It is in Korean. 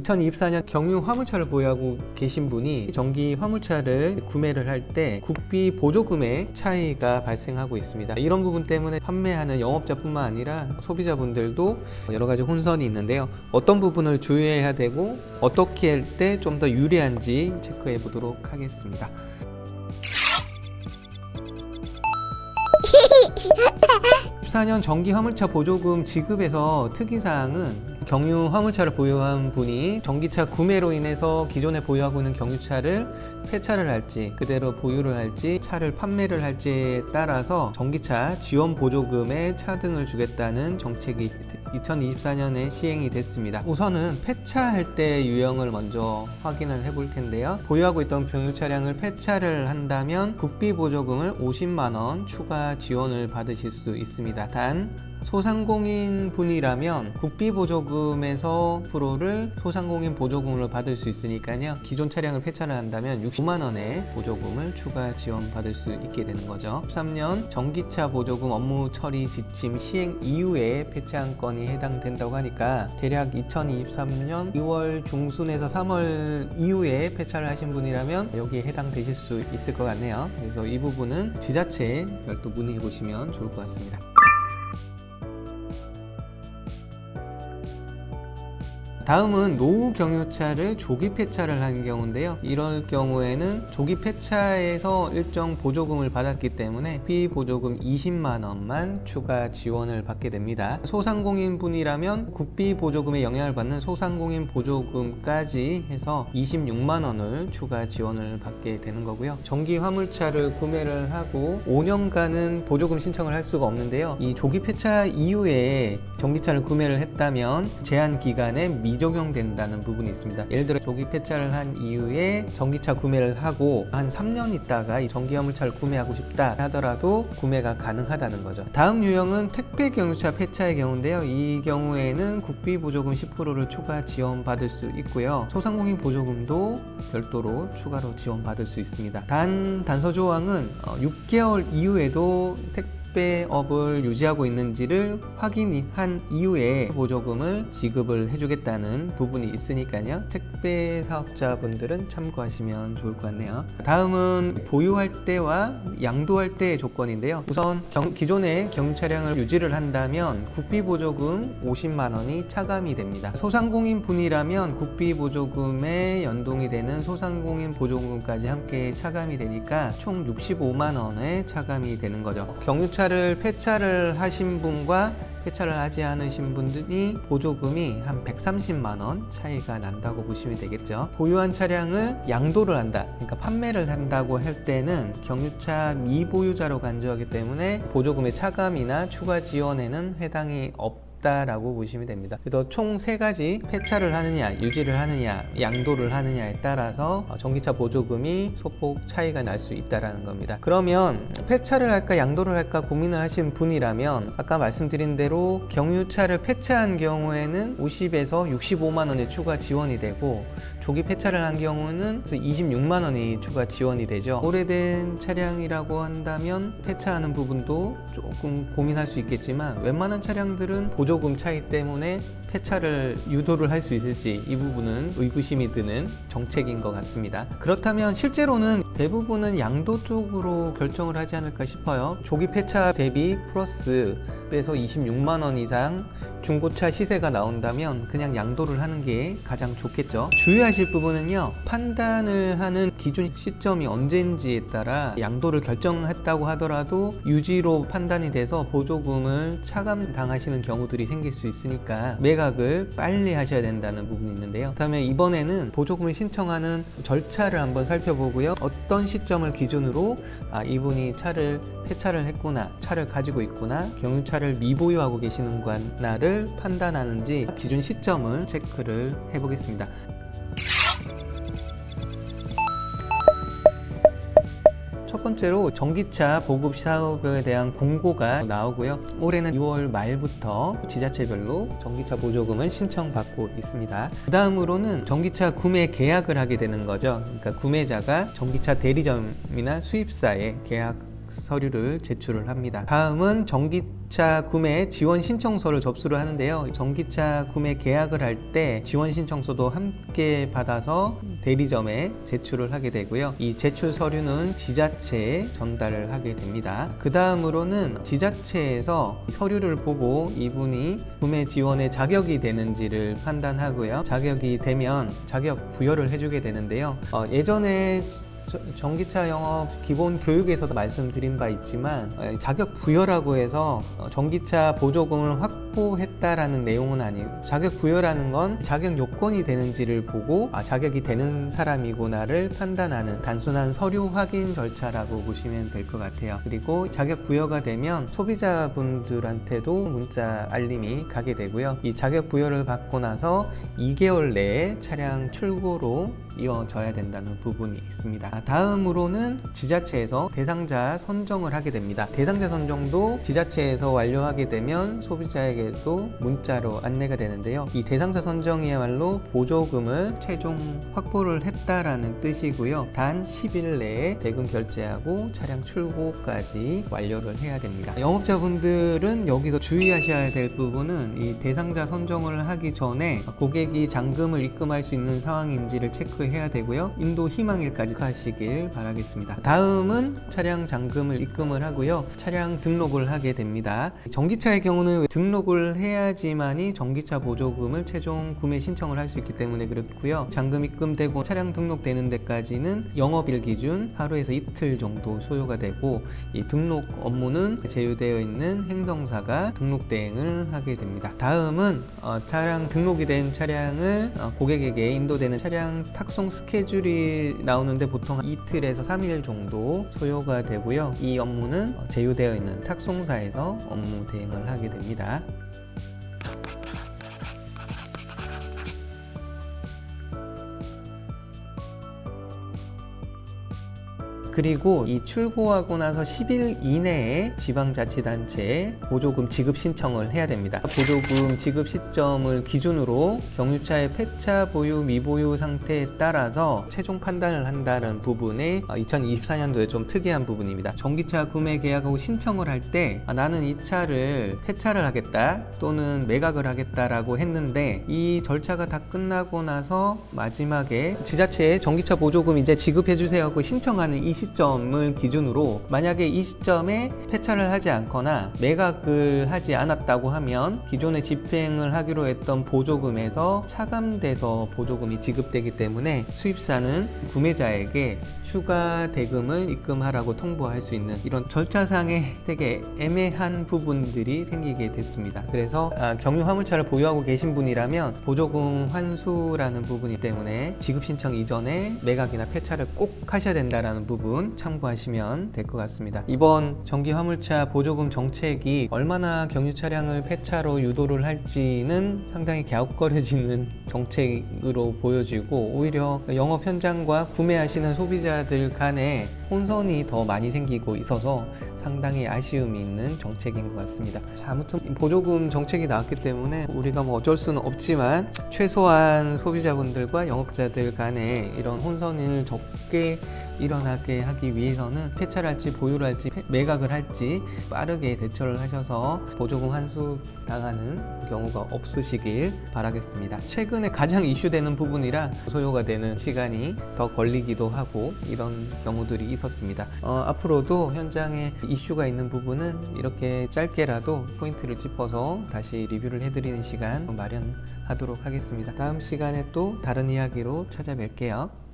2024년 경유 화물차를 보유하고 계신 분이 전기 화물차를 구매를 할 때 국비 보조금의 차이가 발생하고 있습니다. 이런 부분 때문에 판매하는 영업자뿐만 아니라 소비자분들도 여러 가지 혼선이 있는데요. 어떤 부분을 주의해야 되고 어떻게 할 때 좀 더 유리한지 체크해 보도록 하겠습니다. 2014년 전기 화물차 보조금 지급에서 특이사항은 경유 화물차를 보유한 분이 전기차 구매로 인해서 기존에 보유하고 있는 경유차를 폐차를 할지 그대로 보유를 할지 차를 판매를 할지에 따라서 전기차 지원 보조금에 차등을 주겠다는 정책이 2024년에 시행이 됐습니다. 우선은 폐차할 때 유형을 먼저 확인을 해볼 텐데요. 보유하고 있던 경유 차량을 폐차를 한다면 국비 보조금을 50만 원 추가 지원을 받으실 수 있습니다. 단 소상공인 분이라면 국비 보조금에서 10%를 소상공인 보조금으로 받을 수 있으니까요. 기존 차량을 폐차를 한다면 65만 원의 보조금을 추가 지원받을 수 있게 되는 거죠. 13년 전기차 보조금 업무 처리 지침 시행 이후에 폐차한 건이 해당된다고 하니까 대략 2023년 2월 중순에서 3월 이후에 폐차를 하신 분이라면 여기에 해당되실 수 있을 것 같네요. 그래서 이 부분은 지자체에 별도 문의해 보시면 좋을 것 같습니다. 다음은 노후 경유차를 조기 폐차를 한 경우인데요. 이럴 경우에는 조기 폐차에서 일정 보조금을 받았기 때문에 피보조금 20만 원만 추가 지원을 받게 됩니다. 소상공인 분이라면 국비 보조금에 영향을 받는 소상공인 보조금까지 해서 26만 원을 추가 지원을 받게 되는 거고요. 전기 화물차를 구매를 하고 5년간은 보조금 신청을 할 수가 없는데요. 이 조기 폐차 이후에 전기차를 구매를 했다면 제한 기간에 미적용된다는 부분이 있습니다. 예를 들어 조기 폐차를 한 이후에 전기차 구매를 하고 한 3년 있다가 이 전기 화물차를 구매하고 싶다 하더라도 구매가 가능하다는 거죠. 다음 유형은 택배 경유차 폐차의 경우인데요. 이 경우에는 국비 보조금 10%를 추가 지원받을 수 있고요. 소상공인 보조금도 별도로 추가로 지원받을 수 있습니다. 단 단서 조항은 6개월 이후에도 택배업을 유지하고 있는지를 확인한 이후에 보조금을 지급을 해주겠다는 부분이 있으니까요. 택배 사업자분들은 참고하시면 좋을 것 같네요. 다음은 보유할 때와 양도할 때의 조건인데요. 우선 기존의 경유 차량을 유지를 한다면 국비 보조금 50만 원이 차감이 됩니다. 소상공인 분이라면 국비 보조금에 연동이 되는 소상공인 보조금까지 함께 차감이 되니까 총 65만 원의 차감이 되는 거죠. 경유차를 폐차를 하신 분과 폐차를 하지 않으신 분들이 보조금이 한 130만 원 차이가 난다고 보시면 되겠죠. 보유한 차량을 양도를 한다, 그러니까 판매를 한다고 할 때는 경유차 미보유자로 간주하기 때문에 보조금의 차감이나 추가 지원에는 해당이 없다라고 보시면 됩니다. 그래서 총 3가지 폐차를 하느냐, 유지를 하느냐, 양도를 하느냐에 따라서 전기차 보조금이 소폭 차이가 날 수 있다는 겁니다. 그러면 폐차를 할까 양도를 할까 고민을 하신 분이라면 아까 말씀드린 대로 경유차를 폐차한 경우에는 50에서 65만 원의 추가 지원이 되고 조기 폐차를 한 경우는 26만 원이 추가 지원이 되죠. 오래된 차량이라고 한다면 폐차하는 부분도 조금 고민할 수 있겠지만 웬만한 차량들은 보조금 차이 때문에 폐차를 유도를 할 수 있을지 이 부분은 의구심이 드는 정책인 것 같습니다. 그렇다면 실제로는 대부분은 양도 쪽으로 결정을 하지 않을까 싶어요. 조기 폐차 대비 플러스 빼서 26만 원 이상 중고차 시세가 나온다면 그냥 양도를 하는 게 가장 좋겠죠. 주의하실 부분은요, 판단을 하는 기준 시점이 언제인지에 따라 양도를 결정했다고 하더라도 유지로 판단이 돼서 보조금을 차감당하시는 경우들이 생길 수 있으니까 매각을 빨리 하셔야 된다는 부분이 있는데요. 그렇다면 이번에는 보조금을 신청하는 절차를 한번 살펴보고요. 어떤 시점을 기준으로 이분이 차를 폐차를 했구나, 차를 가지고 있구나, 경유차를 미보유하고 계시는구나를 판단하는지 기준 시점을 체크를 해보겠습니다. 첫 번째로 전기차 보급 사업에 대한 공고가 나오고요. 올해는 6월 말부터 지자체별로 전기차 보조금을 신청받고 있습니다. 그 다음으로는 전기차 구매 계약을 하게 되는 거죠. 그러니까 구매자가 전기차 대리점이나 수입사에 계약 서류를 제출을 합니다. 다음은 전기차 구매 지원 신청서를 접수를 하는데요. 전기차 구매 계약을 할 때 지원 신청서도 함께 받아서 대리점에 제출을 하게 되고요. 이 제출 서류는 지자체에 전달을 하게 됩니다. 그 다음으로는 지자체에서 서류를 보고 이분이 구매 지원에 자격이 되는지를 판단하고요. 자격이 되면 자격 부여를 해주게 되는데요. 예전에 전기차 영업 기본 교육에서도 말씀드린 바 있지만 자격 부여라고 해서 전기차 보조금을 확보했다라는 내용은 아니에요. 자격 부여라는 건 자격 요건이 되는지를 보고 자격이 되는 사람이구나를 판단하는 단순한 서류 확인 절차라고 보시면 될 것 같아요. 그리고 자격 부여가 되면 소비자분들한테도 문자 알림이 가게 되고요. 이 자격 부여를 받고 나서 2개월 내에 차량 출고로 이어져야 된다는 부분이 있습니다. 다음으로는 지자체에서 대상자 선정을 하게 됩니다. 대상자 선정도 지자체에서 완료하게 되면 소비자에게도 문자로 안내가 되는데요. 이 대상자 선정이야말로 보조금을 최종 확보를 했다라는 뜻이고요. 단 10일 내에 대금 결제하고 차량 출고까지 완료를 해야 됩니다. 영업자분들은 여기서 주의하셔야 될 부분은 이 대상자 선정을 하기 전에 고객이 잔금을 입금할 수 있는 상황인지를 체크해야 되고요. 인도 희망일까지 하시길 바라겠습니다. 다음은 차량 잔금을 입금을 하고요. 차량 등록을 하게 됩니다. 전기차의 경우는 등록을 해야지만이 전기차 보조금을 최종 구매 신청을 할 수 있기 때문에 그렇고요. 잔금 입금되고 차량 등록되는 데까지는 영업일 기준 하루에서 이틀 정도 소요가 되고 이 등록 업무는 제휴되어 있는 행정사가 등록 대행을 하게 됩니다. 다음은 차량 등록이 된 차량을 고객에게 인도되는 차량 탁송 스케줄이 나오는데 보통 이틀에서 3일 정도 소요가 되고요. 이 업무는 제휴되어 있는 탁송사에서 업무 대행을 하게 됩니다. 그리고 이 출고하고 나서 10일 이내에 지방자치단체에 보조금 지급 신청을 해야 됩니다. 보조금 지급 시점을 기준으로 경유차의 폐차 보유 미보유 상태에 따라서 최종 판단을 한다는 부분에 2024년도에 좀 특이한 부분입니다. 전기차 구매 계약하고 신청을 할 때 나는 이 차를 폐차를 하겠다 또는 매각을 하겠다라고 했는데 이 절차가 다 끝나고 나서 마지막에 지자체에 전기차 보조금 이제 지급해 주세요 하고 신청하는 이 시점을 기준으로 만약에 이 시점에 폐차를 하지 않거나 매각을 하지 않았다고 하면 기존에 집행을 하기로 했던 보조금에서 차감돼서 보조금이 지급되기 때문에 수입사는 구매자에게 추가 대금을 입금하라고 통보할 수 있는 이런 절차상의 되게 애매한 부분들이 생기게 됐습니다. 그래서 경유 화물차를 보유하고 계신 분이라면 보조금 환수라는 부분이기 때문에 지급 신청 이전에 매각이나 폐차를 꼭 하셔야 된다는 부분 참고하시면 될 것 같습니다. 이번 전기 화물차 보조금 정책이 얼마나 경유 차량을 폐차로 유도를 할지는 상당히 갸웃거려지는 정책으로 보여지고 오히려 영업 현장과 구매하시는 소비자들 간에 혼선이 더 많이 생기고 있어서 상당히 아쉬움이 있는 정책인 것 같습니다. 자, 아무튼 보조금 정책이 나왔기 때문에 우리가 뭐 어쩔 수는 없지만 최소한 소비자분들과 영업자들 간에 이런 혼선을 적게 일어나게 하기 위해서는 폐차를 할지 보유를 할지 매각을 할지 빠르게 대처를 하셔서 보조금 환수 당하는 경우가 없으시길 바라겠습니다. 최근에 가장 이슈되는 부분이라 소요가 되는 시간이 더 걸리기도 하고 이런 경우들이 있었습니다. 앞으로도 현장에 이슈가 있는 부분은 이렇게 짧게라도 포인트를 짚어서 다시 리뷰를 해드리는 시간 마련하도록 하겠습니다. 다음 시간에 또 다른 이야기로 찾아뵐게요.